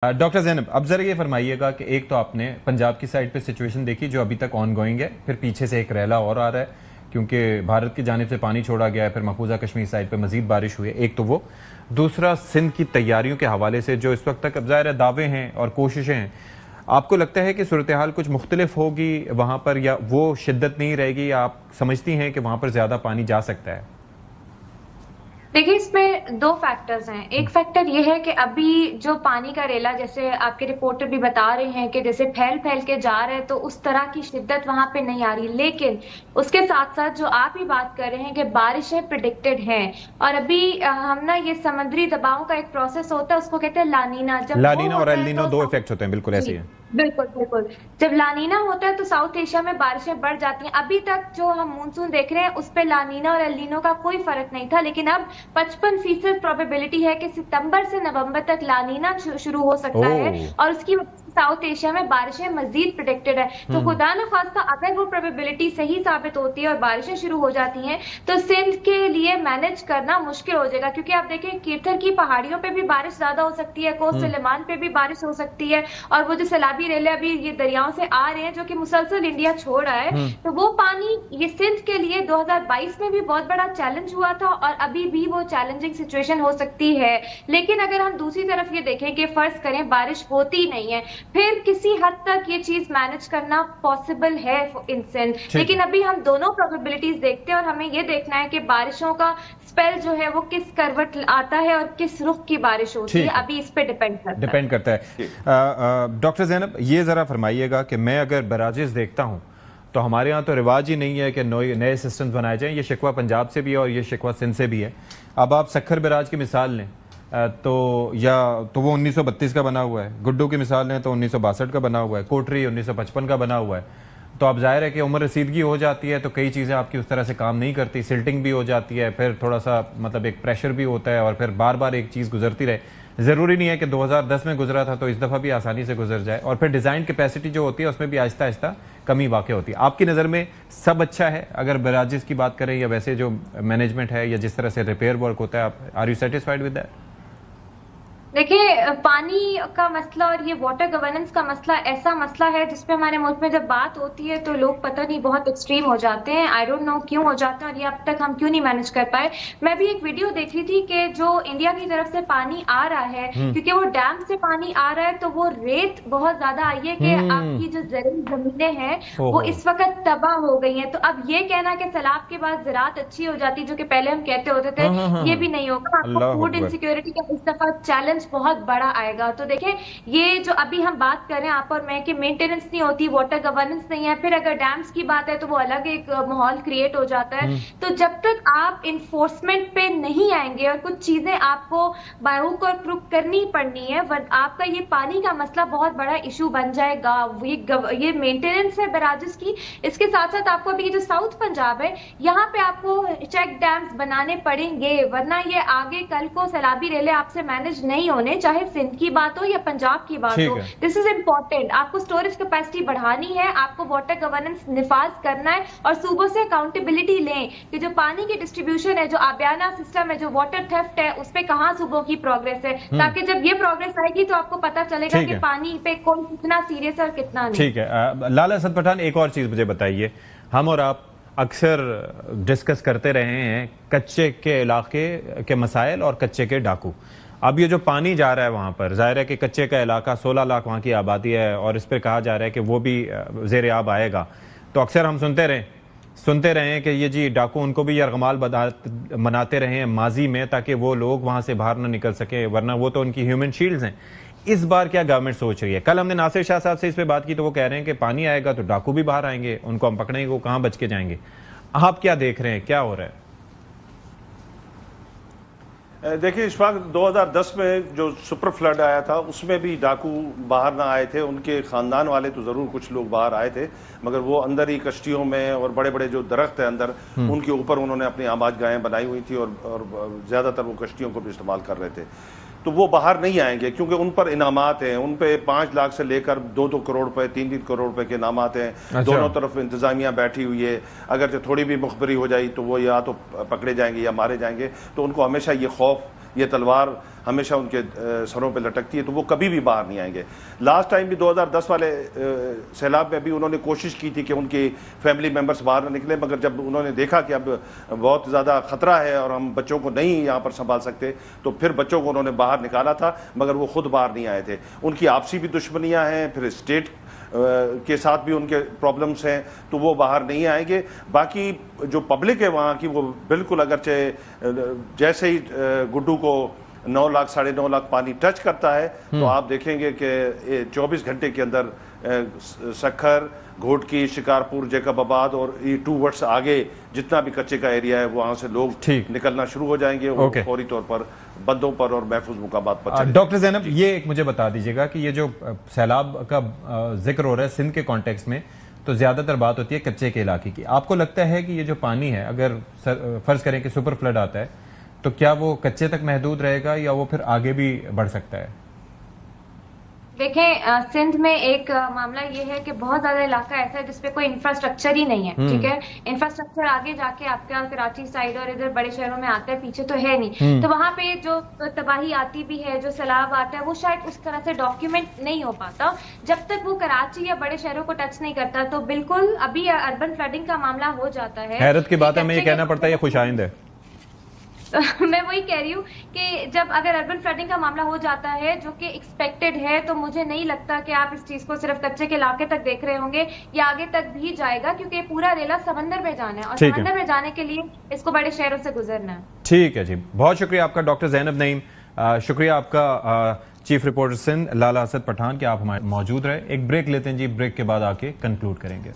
Doctor Zainab, अब जरा ये फरमाइएगा कि एक तो आपने पंजाब की साइड पे सिचुएशन देखी जो अभी तक ऑन गोइंग है, फिर पीछे से एक रैला और आ रहा है क्योंकि भारत की जानिब से पानी छोड़ा गया है, फिर मकबूजा कश्मीर साइड पे मजीद बारिश हुई है। एक तो वो, दूसरा सिंध की तैयारियों के हवाले से जो इस वक्त तक अब ज़ाहिर दावे हैं और कोशिशें हैं, आपको लगता है कि सूरत हाल कुछ मुख्तलिफ होगी वहाँ पर, या वो शिद्दत नहीं रहेगी, या आप समझती हैं कि वहाँ पर ज़्यादा पानी जा सकता है? देखिए, इसमें दो फैक्टर्स हैं। एक फैक्टर ये है कि अभी जो पानी का रेला, जैसे आपके रिपोर्टर भी बता रहे हैं कि जैसे फैल फैल के जा रहे हैं, तो उस तरह की शिद्दत वहां पे नहीं आ रही। लेकिन उसके साथ साथ जो आप ही बात कर रहे हैं कि बारिशें प्रिडिक्टेड हैं, और अभी हम ना ये समुद्री दबाव का एक प्रोसेस होता है, उसको कहते हैं लानीना। जब लानीना और एल नीनो दो इफेक्ट होते हैं, बिल्कुल ऐसे ही है। बिल्कुल बिल्कुल। जब लानीना होता है तो साउथ एशिया में बारिशें बढ़ जाती हैं। अभी तक जो हम मानसून देख रहे हैं उस पे लानीना और एल नीनो का कोई फर्क नहीं था, लेकिन अब 55% प्रोबेबिलिटी है कि सितंबर से नवंबर तक लानीना शुरू हो सकता है, और उसकी साउथ एशिया में बारिशें मजीद प्रिडिक्टेड है। तो खुदा न खास्ता अगर वो प्रोबेबिलिटी सही साबित होती है और बारिशें शुरू हो जाती हैं, तो सिंध के लिए मैनेज करना मुश्किल हो जाएगा। क्योंकि आप देखें, कीर्थर की पहाड़ियों पे भी बारिश ज्यादा हो सकती है, कोस्ट सुलेमान पे भी बारिश हो सकती है, और वो जो सैलाबी रेले अभी ये दरियाओं से आ रहे हैं जो कि मुसलसल इंडिया छोड़ रहा है, तो वो पानी ये सिंध के लिए 2022 में भी बहुत बड़ा चैलेंज हुआ था, और अभी भी वो चैलेंजिंग सिचुएशन हो सकती है। लेकिन अगर हम दूसरी तरफ ये देखें कि फर्ज करें बारिश होती नहीं है, फिर किसी हद तक ये चीज मैनेज करना पॉसिबल है इन सिंध। लेकिन अभी हम दोनों प्रोबेबिलिटीज देखते हैं, और हमें ये देखना है कि बारिशों का स्पेल जो है वो किस करवट आता है और किस रुख की बारिश होती है, अभी इस पे डिपेंड करता है। डॉक्टर ज़ैनब, ये जरा फरमाइएगा कि मैं अगर बराजेस देखता हूँ तो हमारे यहाँ तो रिवाज ही नहीं है कि नए सिस्टम बनाए जाएं। ये शिकवा पंजाब से भी है और ये शिकवा सिंध से भी है। अब आप सखर बराज की मिसाल लें तो वो 1932 का बना हुआ है, गुड्डू की मिसाल लें तो 1962 का बना हुआ है, कोटरी 1955 का बना हुआ है। तो अब जाहिर है कि उम्र रसीदगी हो जाती है तो कई चीज़ें आपकी उस तरह से काम नहीं करती, सिल्टिंग भी हो जाती है, फिर थोड़ा सा मतलब एक प्रेशर भी होता है, और फिर बार बार एक चीज़ गुजरती रहे। ज़रूरी नहीं है कि 2010 में गुजरा था तो इस दफ़ा भी आसानी से गुजर जाए, और फिर डिज़ाइन कैपेसिटी जो होती है उसमें भी आहिस्ता आहिस्ता कमी वाक़ई होती है। आपकी नज़र में सब अच्छा है अगर बराजिस की बात करें, या वैसे जो मैनेजमेंट है या जिस तरह से रिपेयर वर्क होता है, are you satisfied with that? देखिए, पानी का मसला और ये वाटर गवर्नेंस का मसला ऐसा मसला है जिसपे हमारे मुल्क में जब बात होती है तो लोग पता नहीं बहुत एक्सट्रीम हो जाते हैं। आई डोंट नो क्यों हो जाते हैं, और ये अब तक हम क्यों नहीं मैनेज कर पाए। मैं भी एक वीडियो देख रही थी कि जो इंडिया की तरफ से पानी आ रहा है, क्योंकि वो डैम से पानी आ रहा है, तो वो रेत बहुत ज्यादा आई है कि आपकी जो जमीनें हैं वो इस वक्त तबाह हो गई है। तो अब ये कहना कि सैलाब के बाद ज़राअत अच्छी हो जाती, जो कि पहले हम कहते होते थे, ये भी नहीं होगा। आपको फूड इनसिक्योरिटी का इस दफा चैलेंज बहुत बड़ा आएगा। तो देखें, ये जो अभी हम बात कर रहे हैं आप और मैं कि मेंटेनेंस नहीं होती, वाटर गवर्नेंस नहीं है, फिर अगर डैम्स की बात है तो वो अलग एक माहौल क्रिएट हो जाता है। तो जब तक आप इन्फोर्समेंट पे नहीं आएंगे और कुछ चीजें आपको बाहुक और प्रूफ करनी पड़नी है, आपका ये पानी का मसला बहुत बड़ा इशू बन जाएगा। ये मेंटेनेंस है बराजिस की, इसके साथ साथ आपको अभी जो साउथ पंजाब है यहाँ पे आपको चेक डैम्स बनाने पड़ेंगे, वरना ये आगे कल को सैलाबी रेले आपसे मैनेज नहीं होने, चाहे सिंध की बात हो या पंजाब की बात हो। This is important. आपको स्टोरेज कैपेसिटी बढ़ानी है, आपको वाटर गवर्नेंस निफाज करना है, और सूबों से अकाउंटेबिलिटी लें कि जो पानी की डिस्ट्रीब्यूशन है, जो आबियाना सिस्टम है, जो वाटर थेफ्ट है, उस पे कहां सूबों की प्रोग्रेस है, ताकि जब ये प्रोग्रेस आएगी तो आपको पता चलेगा कि पानी पे कौन कितना सीरियस है और कितना नहीं। ठीक है। लाला असद पठान, एक और चीज मुझे बताइए, हम और आप अक्सर डिस्कस करते रहे हैं कच्चे के इलाके के मसाइल और कच्चे के डाकू। अब ये जो पानी जा रहा है वहाँ पर, जाहिर है कि कच्चे का इलाका 16 लाख वहाँ की आबादी है, और इस पर कहा जा रहा है कि वो भी ज़ेर आब आएगा। तो अक्सर हम सुनते रहे कि ये जी डाकू उनको भी यरगमाल मनाते रहे हैं माजी में, ताकि वो लोग वहाँ से बाहर ना निकल सके, वरना वो तो उनकी ह्यूमन शील्ड्स हैं। इस बार क्या गवर्नमेंट सोच रही है? कल हमने नासिर शाह साहब से इस पर बात की तो वो कह रहे हैं कि पानी आएगा तो डाकू भी बाहर आएंगे, उनको हम पकड़ेंगे, वो कहाँ बच के जाएंगे। आप क्या देख रहे हैं, क्या हो रहा है? देखिए, इस वक्त 2010 में जो सुपर फ्लड आया था उसमें भी डाकू बाहर ना आए थे, उनके ख़ानदान वाले तो ज़रूर कुछ लोग बाहर आए थे, मगर वो अंदर ही कश्तियों में, और बड़े बड़े जो दरख्त है अंदर उनके ऊपर उन्होंने अपनी आमाजगाहें बनाई हुई थी, और ज़्यादातर वो कश्तियों को भी इस्तेमाल कर रहे थे। तो वो बाहर नहीं आएंगे क्योंकि उन पर इनामात हैं, उन पे 5 लाख से लेकर 2-2 करोड़ रुपए, 3-3 करोड़ रुपए के इनामात हैं। अच्छा। दोनों तरफ इंतजामिया बैठी हुई है, अगर जो थोड़ी भी मुखबरी हो जाए तो वो या तो पकड़े जाएंगे या मारे जाएंगे। तो उनको हमेशा ये खौफ ये तलवार हमेशा उनके सरों पे लटकती है, तो वो कभी भी बाहर नहीं आएंगे। लास्ट टाइम भी 2010 वाले सैलाब में भी उन्होंने कोशिश की थी कि उनकी फैमिली मेंबर्स बाहर न निकले, मगर जब उन्होंने देखा कि अब बहुत ज़्यादा खतरा है और हम बच्चों को नहीं यहाँ पर संभाल सकते, तो फिर बच्चों को उन्होंने बाहर निकाला था, मगर वो खुद बाहर नहीं आए थे। उनकी आपसी भी दुश्मनियाँ हैं, फिर स्टेट के साथ भी उनके प्रॉब्लम्स हैं, तो वो बाहर नहीं आएंगे। बाकी जो पब्लिक है वहाँ की, वो बिल्कुल अगरचे जैसे ही गुड्डू को 9 लाख 9.5 लाख पानी टच करता है, तो आप देखेंगे कि 24 घंटे के अंदर सखर, घोटकी, शिकारपुर, जैकबाबाद और ये 2 वर्ड्स आगे जितना भी कच्चे का एरिया है, वहां से लोग निकलना शुरू हो जाएंगे और फौरी तौर पर बंदों पर और महफूज मुकामात पर। डॉक्टर ज़ैनब, ये एक मुझे बता दीजिएगा कि ये जो सैलाब का जिक्र हो रहा है सिंध के कॉन्टेक्स्ट में, तो ज्यादातर बात होती है कच्चे के इलाके की। आपको लगता है कि ये जो पानी है, अगर फर्ज करें कि सुपर फ्लड आता है, तो क्या वो कच्चे तक महदूद रहेगा या वो फिर आगे भी बढ़ सकता है? देखें, सिंध में एक मामला ये है कि बहुत ज्यादा इलाका ऐसा है जिसपे कोई इंफ्रास्ट्रक्चर ही नहीं है। ठीक है, इंफ्रास्ट्रक्चर आगे जाके आपका कराची साइड और इधर बड़े शहरों में आता है, पीछे तो है नहीं। तो वहां पे जो तबाही आती भी है, जो सैलाब आता है, वो शायद उस तरह से डॉक्यूमेंट नहीं हो पाता जब तक वो कराची या बड़े शहरों को टच नहीं करता। तो बिल्कुल अभी अर्बन फ्लडिंग का मामला हो जाता है। हैरत की बात है, हमें ये कहना पड़ता है, ये खुशाइंद है। मैं वही कह रही हूँ कि जब अगर अर्बन फ्लडिंग का मामला हो जाता है, जो कि एक्सपेक्टेड है, तो मुझे नहीं लगता कि आप इस चीज को सिर्फ कच्चे के इलाके तक देख रहे होंगे, या आगे तक भी जाएगा, क्योंकि पूरा रेला समंदर में जाना है और समंदर में जाने के लिए इसको बड़े शहरों से गुजरना है। ठीक है जी, बहुत शुक्रिया आपका डॉक्टर ज़ैनब नईम, शुक्रिया आपका चीफ रिपोर्टर सिंध लाला असद पठान कि आप हमारे मौजूद रहे। एक ब्रेक लेते हैं जी, ब्रेक के बाद आके कंक्लूड करेंगे।